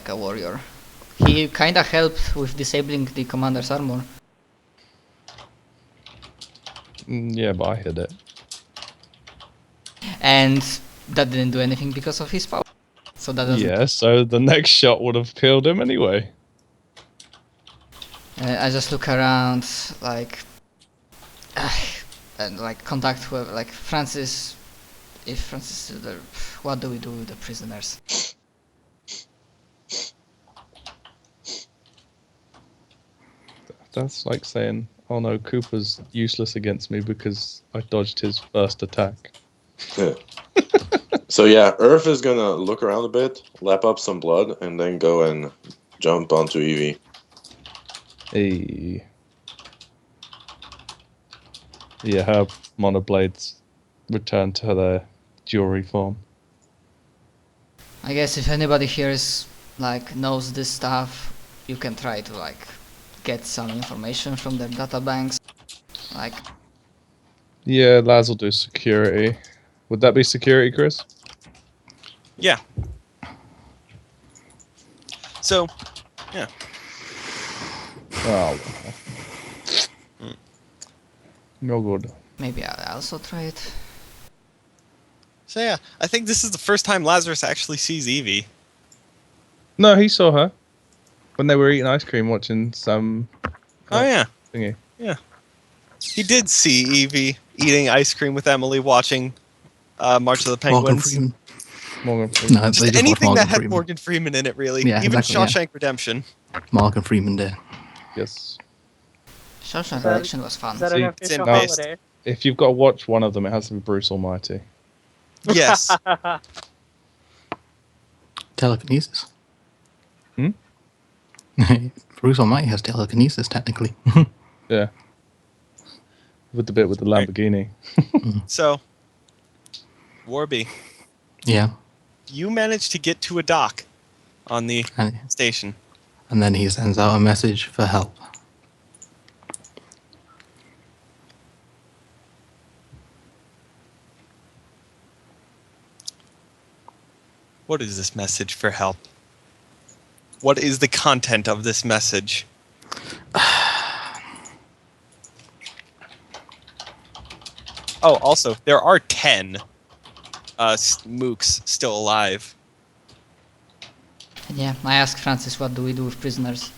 like a warrior. He kinda helped with disabling the commander's armor. Yeah, but I hit it. And that didn't do anything because of his power. So that doesn't... Yeah, so the next shot would have killed him anyway. I just look around, like... and like contact whoever, like Francis... If Francis is there, what do we do with the prisoners? That's like saying, oh no, Cooper's useless against me because I dodged his first attack. Yeah. So yeah, Earth is gonna look around a bit, lap up some blood, and then go and jump onto Evie. Hey. Yeah, her monoblades return to their jewelry form. I guess if anybody here is, like, knows this stuff, you can try to, like, get some information from their databanks. Like... Yeah, Laz will do security. Would that be security, Chris? Yeah. So, yeah. Oh, well. No good. Maybe I'll also try it. So yeah, I think this is the first time Lazarus actually sees Evie. No, he saw her when they were eating ice cream, watching some. Oh yeah, Thingy. yeah. He did see Evie eating ice cream with Emily, watching March of the Morgan Penguins. Freeman. Morgan Freeman. No, they Just just watched anything Morgan that had Freeman. Morgan Freeman in it, really. Yeah, Even exactly, yeah. Shawshank Redemption. Morgan Freeman did. Yes. Shawshank that- Redemption was fun. Is that See, an it's official in-based. holiday? If you've got to watch one of them, it has to be Bruce Almighty. Yes. Telekinesis. Hmm? Bruce Almighty has telekinesis, technically. Yeah. With the bit with the Lamborghini. So, Warby, Yeah. you managed to get to a dock on the And, station. and then he sends out a message for help. What is this message for help? What is the content of this message? Oh, also, there are 10 mooks still alive. Yeah, I asked Francis what do we do with prisoners.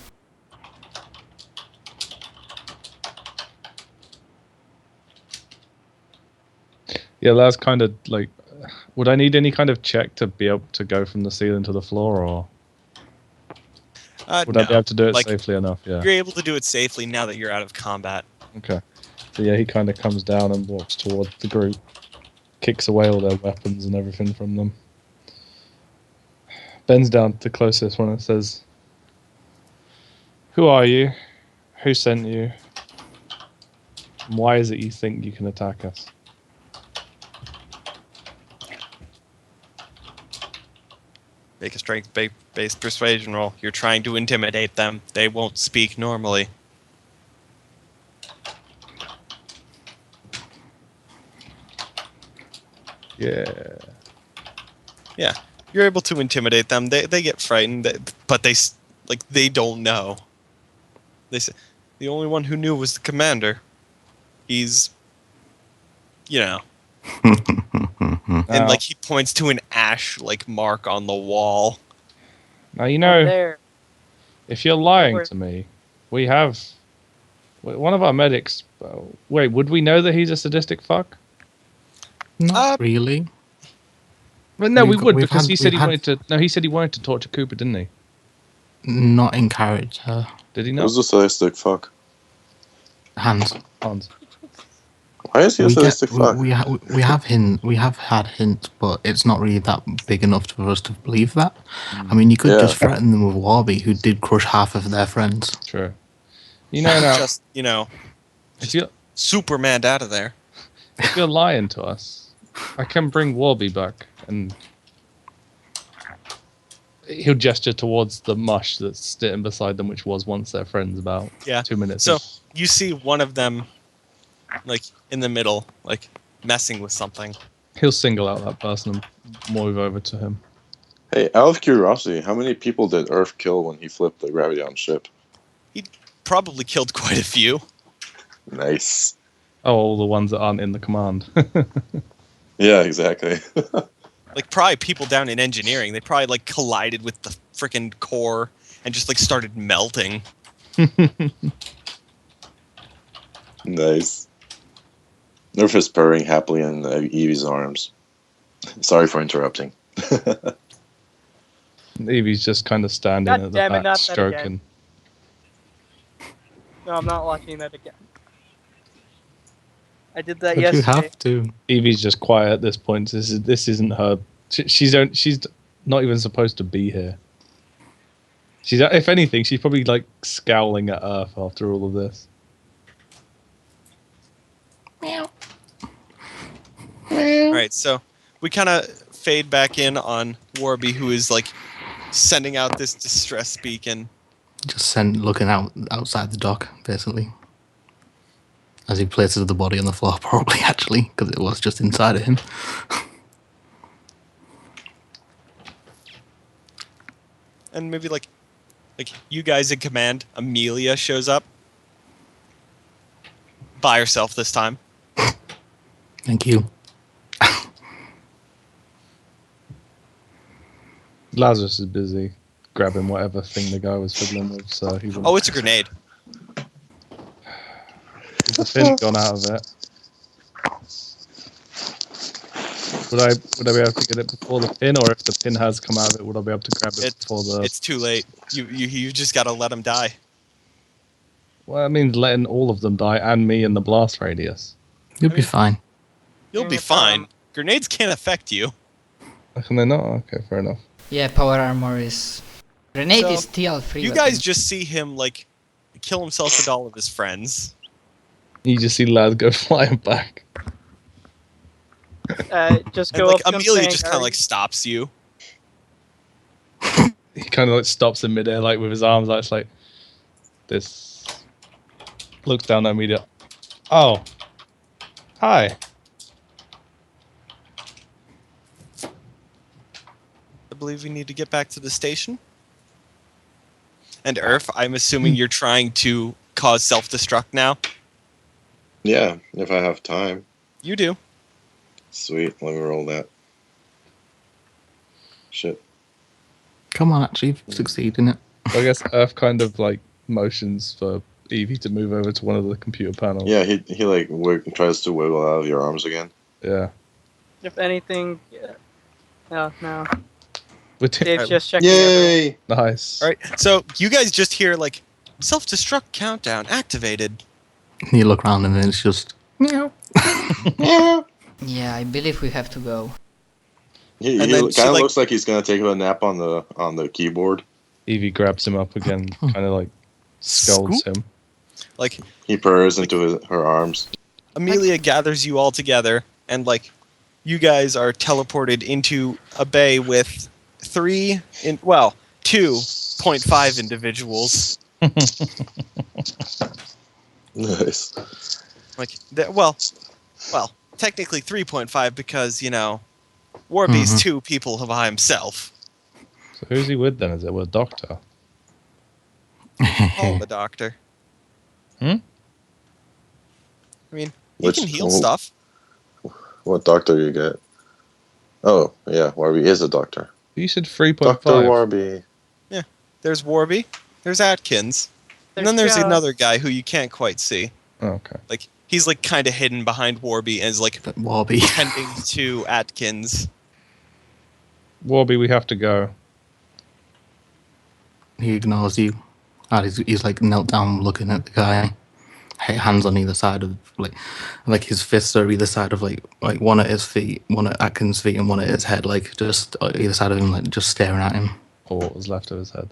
Yeah, that's kind of like. Would I need any kind of check to be able to go from the ceiling to the floor, or would I be able to do it Like, safely enough? Yeah. You're able to do it safely now that you're out of combat. Okay. So yeah, he kind of comes down and walks towards the group, kicks away all their weapons and everything from them. Bends down to the closest one and says, "Who are you? Who sent you? And why is it you think you can attack us?" Make a strength-based persuasion roll. You're trying to intimidate them. They won't speak normally. Yeah. Yeah, you're able to intimidate them. They get frightened, but they don't know. They say the only one who knew was the commander. He's, and like he points to an ash like mark on the wall. Now you know. There. If you're lying Where- to me, we have one of our medics. Wait, would we know that he's a sadistic fuck? Not really. Well, no, we We've would we've because had- he said he we've had- wanted to. No, he said he wanted to torture Cooper, didn't he? Not in character. Did he not? Who's the sadistic fuck? Hands. Hans. Why is he a sadistic fuck? we have had hints, but it's not really that big enough for us to believe that. I mean, you could Yeah. just threaten them with Warby, who did crush half of their friends. True. You know now, Just if you're Superman out of there. if you're lying to us, I can bring Warby back, and he'll gesture towards the mush that's sitting beside them, which was once their friends. About 2 minutes. So you see one of them, like in the middle, like messing with something. He'll single out that person and move over to him. Hey, out of curiosity, how many people did Earth kill when he flipped the gravity on ship? He probably killed quite a few. Nice. Oh, all the ones that aren't in the command. Yeah, exactly. Like probably people down in engineering. They probably like collided with the freaking core and just like started melting. Nice. Nerf is purring happily in Evie's arms. Sorry for interrupting. Evie's just kind of standing God at the damn it, back, not that again. stroking. No, I'm not watching that again. I did that But you yesterday. have to. Evie's just quiet at this point. This isn't her. She's not even supposed to be here. She's, if anything, she's probably like scowling at Earth after all of this. All right, so we kind of fade back in on Warby, who is like sending out this distress beacon. Just looking outside the dock, basically. As he places the body on the floor, probably, actually, because it was just inside of him. And maybe like you guys in command, Amelia shows up by herself this time. Thank you. Lazarus is busy grabbing whatever thing the guy was fiddling with, so he wouldn't. Oh, it's a grenade. Is the pin gone out of it? Would I be able to get it before the pin, or if the pin has come out of it, would I be able to grab it before the? It's too late. You just gotta let him die. Well, that means letting all of them die and me in the blast radius. You'll be fine. You'll be fine. Grenades can't affect you. Can they not? Okay, fair enough. Yeah, power armor is... Grenade So, is TL3 You weapon. guys just see him like kill himself with all of his friends. You just see Laz go flying back. Just And go like up to him Amelia saying, just kind of like stops you. He kind of like stops in midair, like with his arms, like it's like this. Looks down at Amelia. Oh, hi. I believe we need to get back to the station. And Earth, I'm assuming you're trying to cause self-destruct now. Yeah, if I have time. You do. Sweet, let me roll that. Shit. Come on, actually, succeed in it. So I guess Earth kind of like motions for Evie to move over to one of the computer panels. Yeah, he like tries to wiggle out of your arms again. Yeah. If anything, no. We're Dave's just checking. Yay! nice. All right. So you guys just hear like self-destruct countdown activated. You look around and it's just meow. Yeah, I believe we have to go. He And kind then of she, like- looks like he's gonna take a nap on the keyboard. Evie grabs him up again, kind of like scolds him. Like He purrs into her arms. Amelia gathers you all together, and like you guys are teleported into a bay with 2.5 individuals. Nice. Like well, technically 3.5 because Warby's 2 people by himself. So who's he with then? Is it with a doctor? Call the doctor. Hmm? I mean, he can heal stuff. What doctor you get? Oh, yeah, Warby is a doctor. You said 3.5. Dr. Warby. There's Warby, there's Atkins, and then there's Joe. another guy who you can't quite see. Oh, okay. Like he's like kind of hidden behind Warby and is like Warby. tending to Atkins. Warby, we have to go. He ignores you. And he's like knelt down looking at the guy. Hands on either side of like his fists are either side of like one at his feet, one at Atkins' feet, and one at his head, like just either side of him, like just staring at him. Or what was left of his head.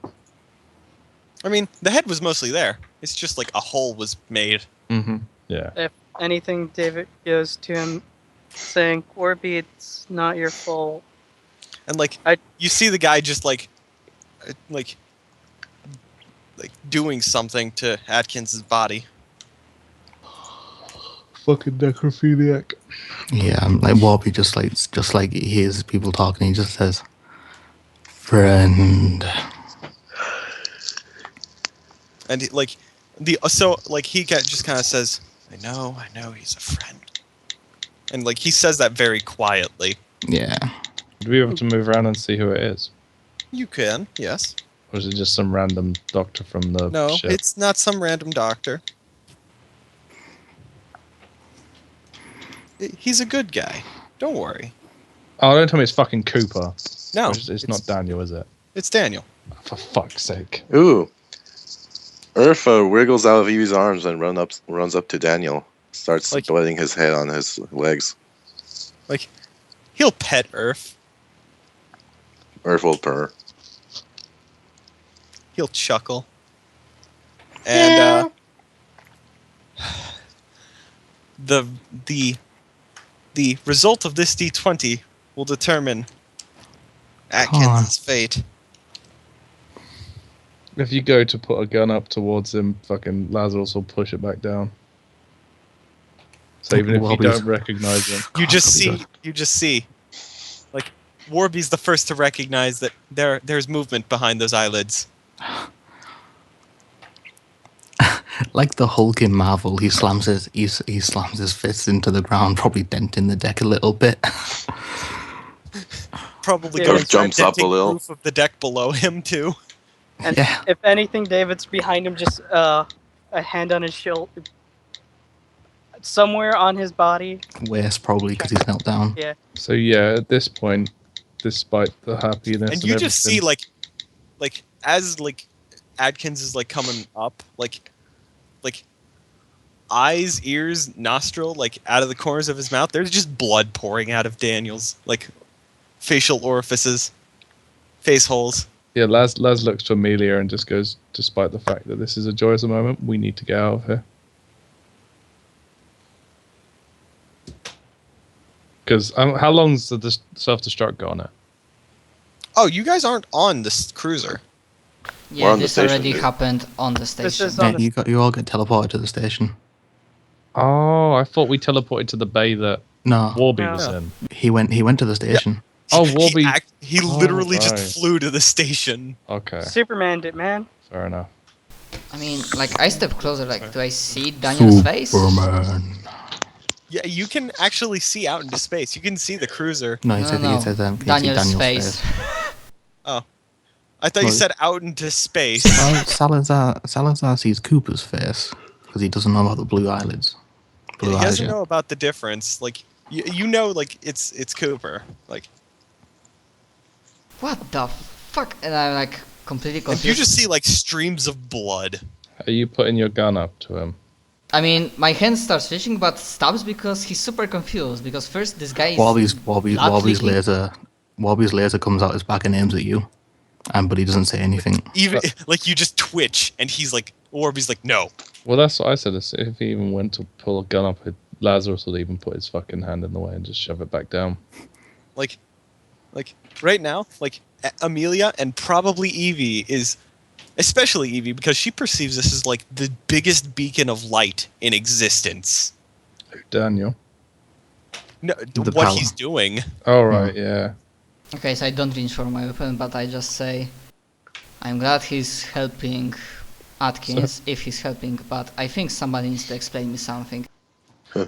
I mean, the head was mostly there. It's just like a hole was made. Mm-hmm. Yeah. If anything, David goes to him saying, Warby, it's not your fault. And like you see the guy just like doing something to Atkins's body. Fucking necrophiliac. Yeah, like Warby just like he hears people talking. He just says, Friend. And he just kind of says, I know, he's a friend. And like he says that very quietly. Yeah. Do we have to move around and see who it is? You can, yes. Or is it just some random doctor from the No, ship? it's not some random doctor. He's a good guy. Don't worry. Oh, don't tell me it's fucking Cooper. No, It's not Daniel, is it? It's Daniel. For fuck's sake. Ooh. Earth wiggles out of Evie's arms and runs up to Daniel. Starts Like- butting his head on his legs. Like, he'll pet Earth. Earth will purr. He'll chuckle. And the result of this D20 will determine Atkins' fate. If you go to put a gun up towards him, fucking Lazarus will push it back down. So even if you don't recognize him, You just see, like, Warby's the first to recognize that there's movement behind those eyelids. Like the Hulk in Marvel, he slams his fists into the ground, probably denting the deck a little bit. Probably Yeah, going it jumps up a little. The roof of the deck below him too. And Yeah. if anything, David's behind him, just a hand on his shoulder, somewhere on his body. Waist, probably, because he's knelt down. Yeah. so yeah, at this point, despite the happiness And you just see everything- like as like Adkins is like coming up, like eyes, ears, nostril, like out of the corners of his mouth, there's just blood pouring out of Daniel's like facial orifices, face holes. Yeah, Laz looks to Amelia and just goes, despite the fact that this is a joyous moment, we need to get out of here. Because how long's the self-destruct gone at? Oh, you guys aren't on this cruiser. We're Yeah, on the this station, already dude. happened on the This station. is on Yeah, the you all get teleported to the station. Oh, I thought we teleported to the bay that No, Warby No. was No. in. he went to the station. Oh, Warby. He Oh, literally right. just flew to the station. Okay, Superman did, man. fair enough. I mean, like, I step closer, like, do I see Daniel's face? Superman. Yeah, you can actually see out into space. You can see the cruiser. No, he No, said no, he said can you see Daniel's face. I thought you No. said out into space. Well, Salazar sees Cooper's face because he doesn't know about the blue eyelids. Blue He eyes, doesn't yeah. know about the difference. Like you know, like it's Cooper. Like What the fuck? And I'm, like, completely and confused. you just see like streams of blood. Are you putting your gun up to him? I mean, my hand starts fishing, but stops because he's super confused. Because first, this guy is... Warby's blood leaking. laser comes out his back and aims at you, but he doesn't say anything. Even like you just twitch, and he's like, Warby's like, no. Well, that's what I said. Is if he even went to pull a gun up, Lazarus would even put his fucking hand in the way and just shove it back down. Like right now, like Amelia and probably Evie is, especially Evie, because she perceives this as like the biggest beacon of light in existence. Daniel. No, The what power. he's doing. Oh, right, yeah. Okay, so I don't reach for my weapon, but I just say... I'm glad he's helping Atkins, if he's helping, but I think somebody needs to explain me something.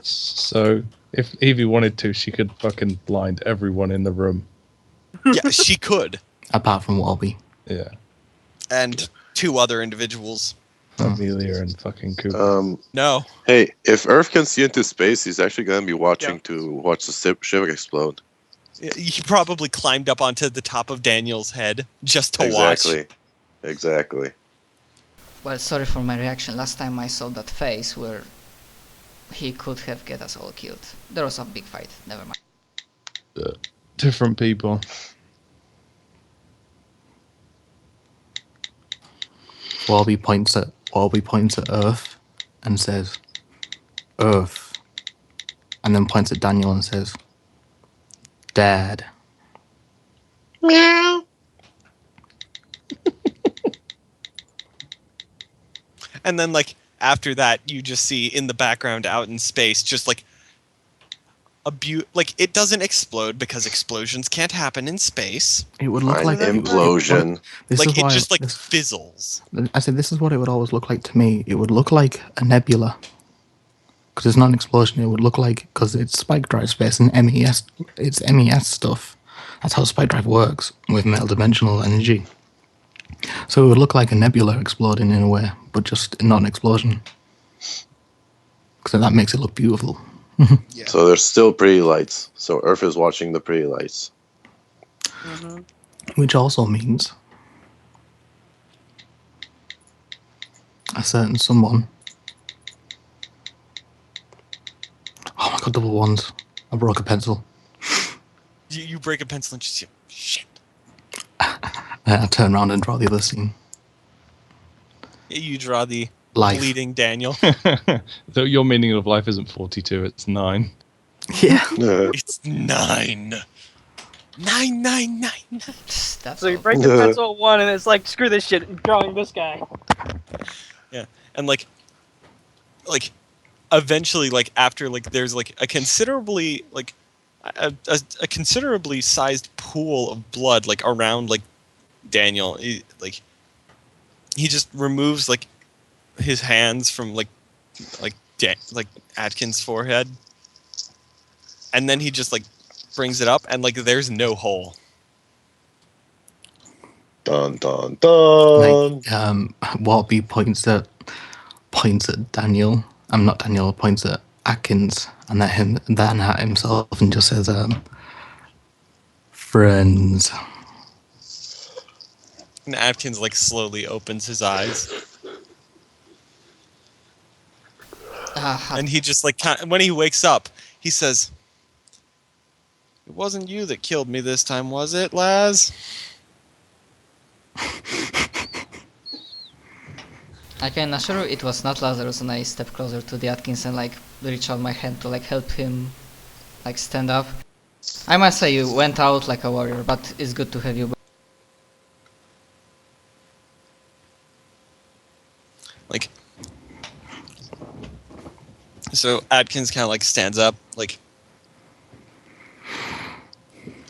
So, if Evie wanted to, she could fucking blind everyone in the room. Yeah, she could. Apart from Warby. Yeah. And two other individuals. Amelia and fucking Cooper. No. Hey, if Earth can see into space, he's actually going to be watching to watch the ship explode. He probably climbed up onto the top of Daniel's head just to watch. Exactly. Well, sorry for my reaction. Last time I saw that face where he could have get us all killed. There was a big fight. Never mind. Different people. Warby points at Earth and says, "Earth," and then points at Daniel and says, "Dad." And then, like, after that, you just see in the background out in space just like like it doesn't explode because explosions can't happen in space. It would look Fine, like implosion. This Like is it why just like this, fizzles. I said this is what it would always look like to me. It would look like a nebula because it's not an explosion. It would look like because it's spike drive space and MES. It's MES stuff. That's how spike drive works with metal dimensional energy. So it would look like a nebula exploding in a way, but just not an explosion. So that makes it look beautiful. Yeah. So there's still pretty lights. So Earth is watching the pretty lights. Mm-hmm. Which also means a certain someone. Oh my god, double ones. I broke a pencil. You break a pencil and just shit. I turn around and draw the other scene. You draw the Life. bleeding Daniel. So your meaning of life isn't 42, it's 9. Yeah. It's 9. 9. That's So you all. break the pencil at 1, and it's like, screw this shit, I'm drawing this guy. Yeah, and like eventually, like after like there's like a considerably like a considerably sized pool of blood like around like Daniel. He just removes like his hands from like Atkins' forehead, and then he just like brings it up, and like there's no hole. Dun dun dun. Like, Warby points at Daniel. I'm not Daniel. Points at Atkins and then at himself, and just says, "Friends." And Atkins like slowly opens his eyes, and he just like when he wakes up, he says, "It wasn't you that killed me this time, was it, Laz?" I can assure you it was not Lazarus, and I step closer to the Atkins and like reach out my hand to like help him like stand up. I must say you went out like a warrior, but it's good to have you back. Like, so Atkins kind of like stands up, like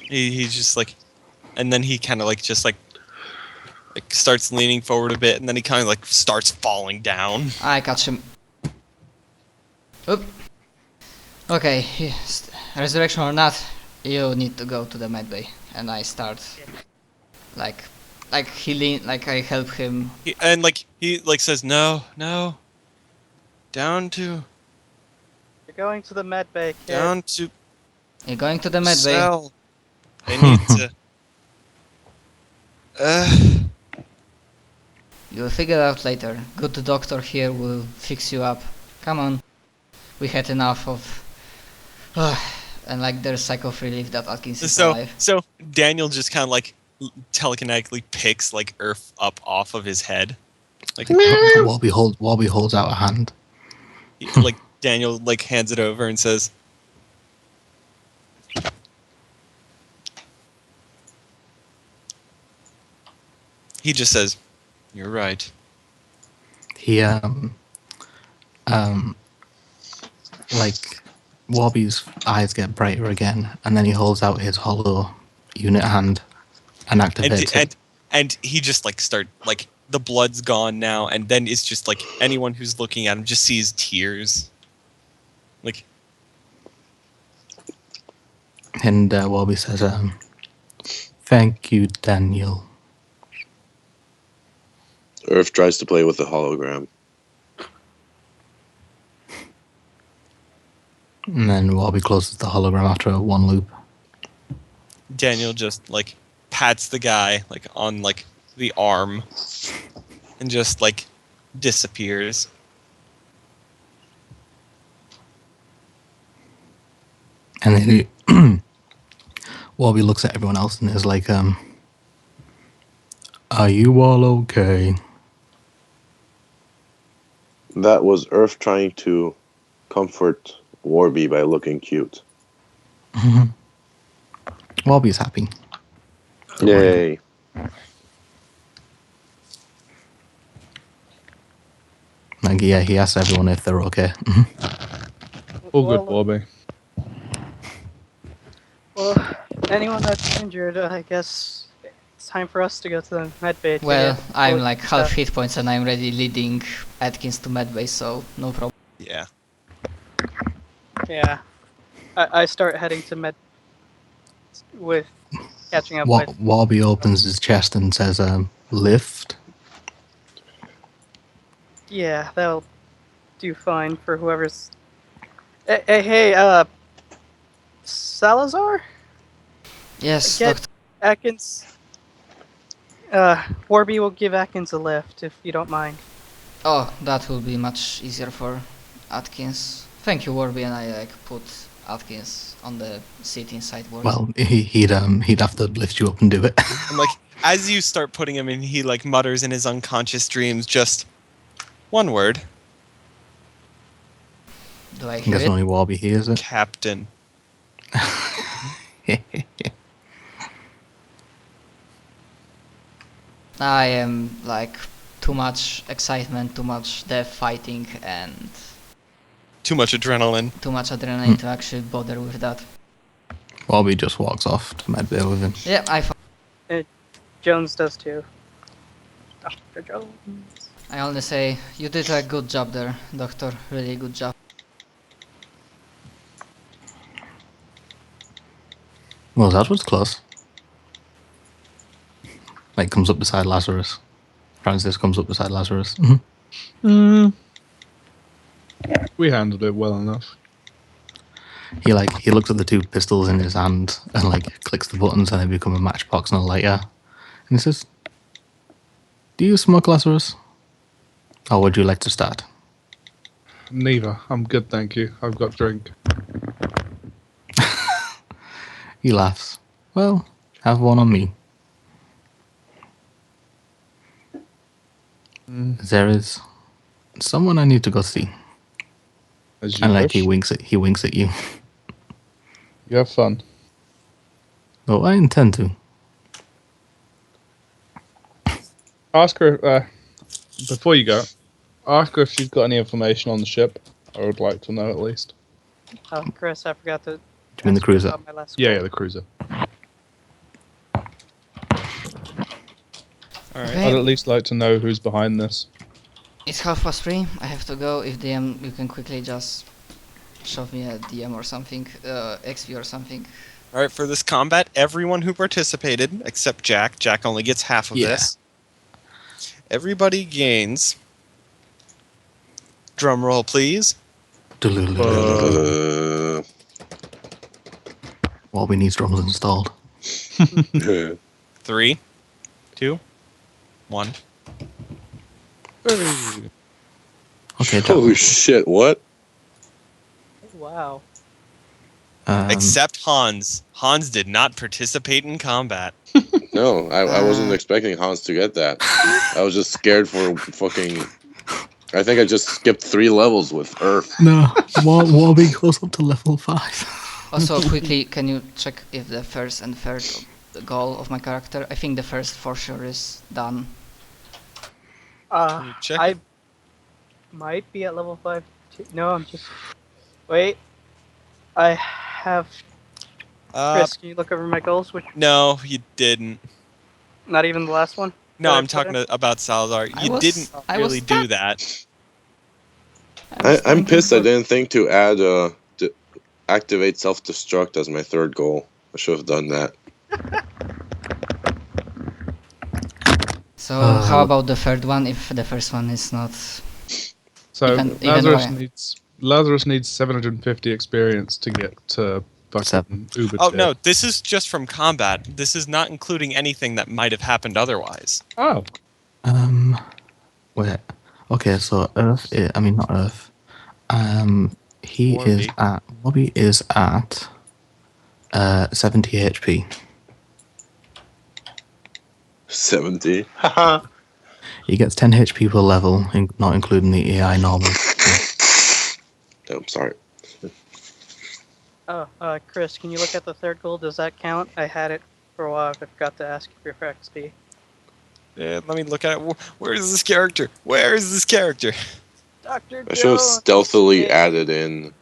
he's just like, and then he kind of like just like starts leaning forward a bit, and then he kind of like starts falling down. I catch him. Oop. Okay, resurrection or not, you need to go to the med bay, and I start like he lean, like I help him. And like he like says, no, down to You're going to the med bay, kid. down to You're going to the med bay. cell. I need to. You'll figure it out later. Good doctor here will fix you up. Come on. We had enough of... and like there's sigh of relief that Atkins is alive. So Daniel just kind of like telekinetically picks like Earth up off of his head. Like Warby holds out a hand. like Daniel like hands it over and says, he just says, "You're right." He like Warby's eyes get brighter again, and then he holds out his hollow unit hand and activates it. And he just like the blood's gone now, and then it's just like anyone who's looking at him just sees tears. Like, And Warby says, "Thank you, Daniel." Earth tries to play with the hologram. And then Warby closes the hologram after one loop. Daniel just like pats the guy like on like the arm and just like disappears. And then he, Warby looks at everyone else and is like, "Are you all okay?" That was Earth trying to comfort Warby by looking cute. Warby's happy. Yay. Like, yeah, he asks everyone if they're okay. All good, Bobby. anyone that's injured, I guess it's time for us to go to the medbay. to Well, get I'm food like and half stuff. hit points and I'm already leading Atkins to medbay, so no problem. Yeah. Yeah. I start heading to med with catching up with. Warby opens his chest and says, lift. Yeah, that'll do fine for whoever's. Hey, Salazar? Yes, Get doctor. Atkins. Warby will give Atkins a lift if you don't mind. Oh, that will be much easier for Atkins. Thank you, Warby, and I like put Atkins on the seat inside Warby. Well, he'd have to lift you up and do it. And like as you start putting him in, he like mutters in his unconscious dreams just one word: Do I I hear guess it? only Warby hears it. Captain. I am like too much excitement, too much death fighting, and Too much adrenaline. too much adrenaline to actually bother with that. Warby just walks off to medbay with him. Yeah, Jones does too. Dr. Jones. I only say you did a good job there, doctor. Really good job. Well, that was close. Like, comes up beside Lazarus. Francis comes up beside Lazarus. We handled it well enough. He looks at the two pistols in his hand and like clicks the buttons and they become a matchbox and a lighter. And he says, "Do you smoke, Lazarus? Or would you like to start?" Neither. I'm good, thank you. I've got drink. He laughs. "Well, have one on me." There is someone I need to go see. As you And like wish. he winks at you. You have fun. Oh, I intend to. Ask her, before you go, ask her if she's got any information on the ship. I would like to know at least. Oh, Chris, I forgot to. Do you mean the ask cruiser? about my last Yeah, goal. the cruiser. All right. Okay. I'd at least like to know who's behind this. It's 3:30. I have to go. If DM, you can quickly just shove me a DM or something, XP or something. All right, for this combat, everyone who participated except Jack. Jack only gets half of Yeah. this. Everybody gains. Drum roll, please. Warby needs drums installed. 3, 2, 1. Okay, Jack. Holy shit! What? Wow. Except Hans. Hans did not participate in combat. No, I wasn't Uh. expecting Hans to get that. I was just scared for fucking. I think I just skipped 3 levels with Earth. No, Warby goes up to level 5. Also, quickly, can you check if the first and third goal of my character? I think the first for sure is done. Can you check? I might be at level 5. No, I'm just. Wait. I have. Chris, can you look over my goals? Which No, you didn't. not even the last one. No, that I I'm put talking in? about Salazar. I You was- didn't I was really do stuck. that. I'm pissed. I didn't think to add to activate self-destruct as my 3rd goal. I should have done that. So how about the third one? If the first one is not, So Even Lazarus needs 750 experience to get to fucking Seven. Uber. Oh tier. no, this is just from combat. This is not including anything that might have happened otherwise. Oh, Wait. Okay, so Earth. I mean, not Earth. He Warby. is at. Warby is at 70 HP. 70. Haha. He gets 10 HP per level, not including the AI normal. I'm sorry. Oh, Chris, can you look at the 3rd goal? Does that count? I had it for a while. I forgot to ask you for XP. Yeah, let me look at it. Where is this character? Where is this character? Dr. I should have Jones! stealthily Yeah. added in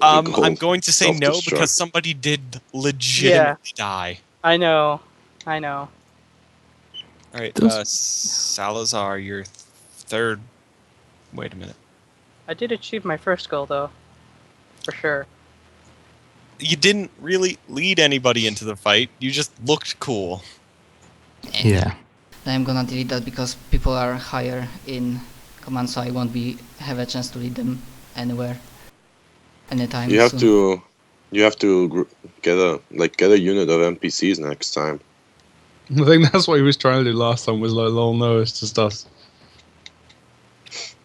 I'm going to say no Self-destruct. because somebody did legitimately die. I know. I know. All right, Does- Salazar, your third. Wait a minute. I did achieve my first goal though. For sure. You didn't really lead anybody into the fight. You just looked cool. Yeah. I'm gonna delete that because people are higher in command, so I won't have a chance to lead them anywhere, anytime You have soon. to get a unit of NPCs next time. I think that's what he was trying to do last time. Was like, "Lol, no, it's just us."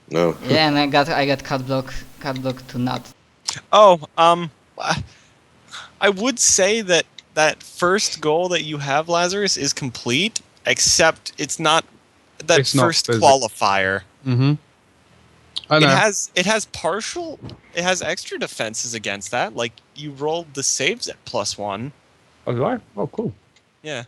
No. Yeah, and I got cut block to not. Oh, I would say that first goal that you have, Lazarus, is complete, except it's not that It's not first physical. qualifier. Mm-hmm. I know. It has extra defenses against that. Like you rolled the saves at +1. Oh, do I? Oh, cool. Yeah.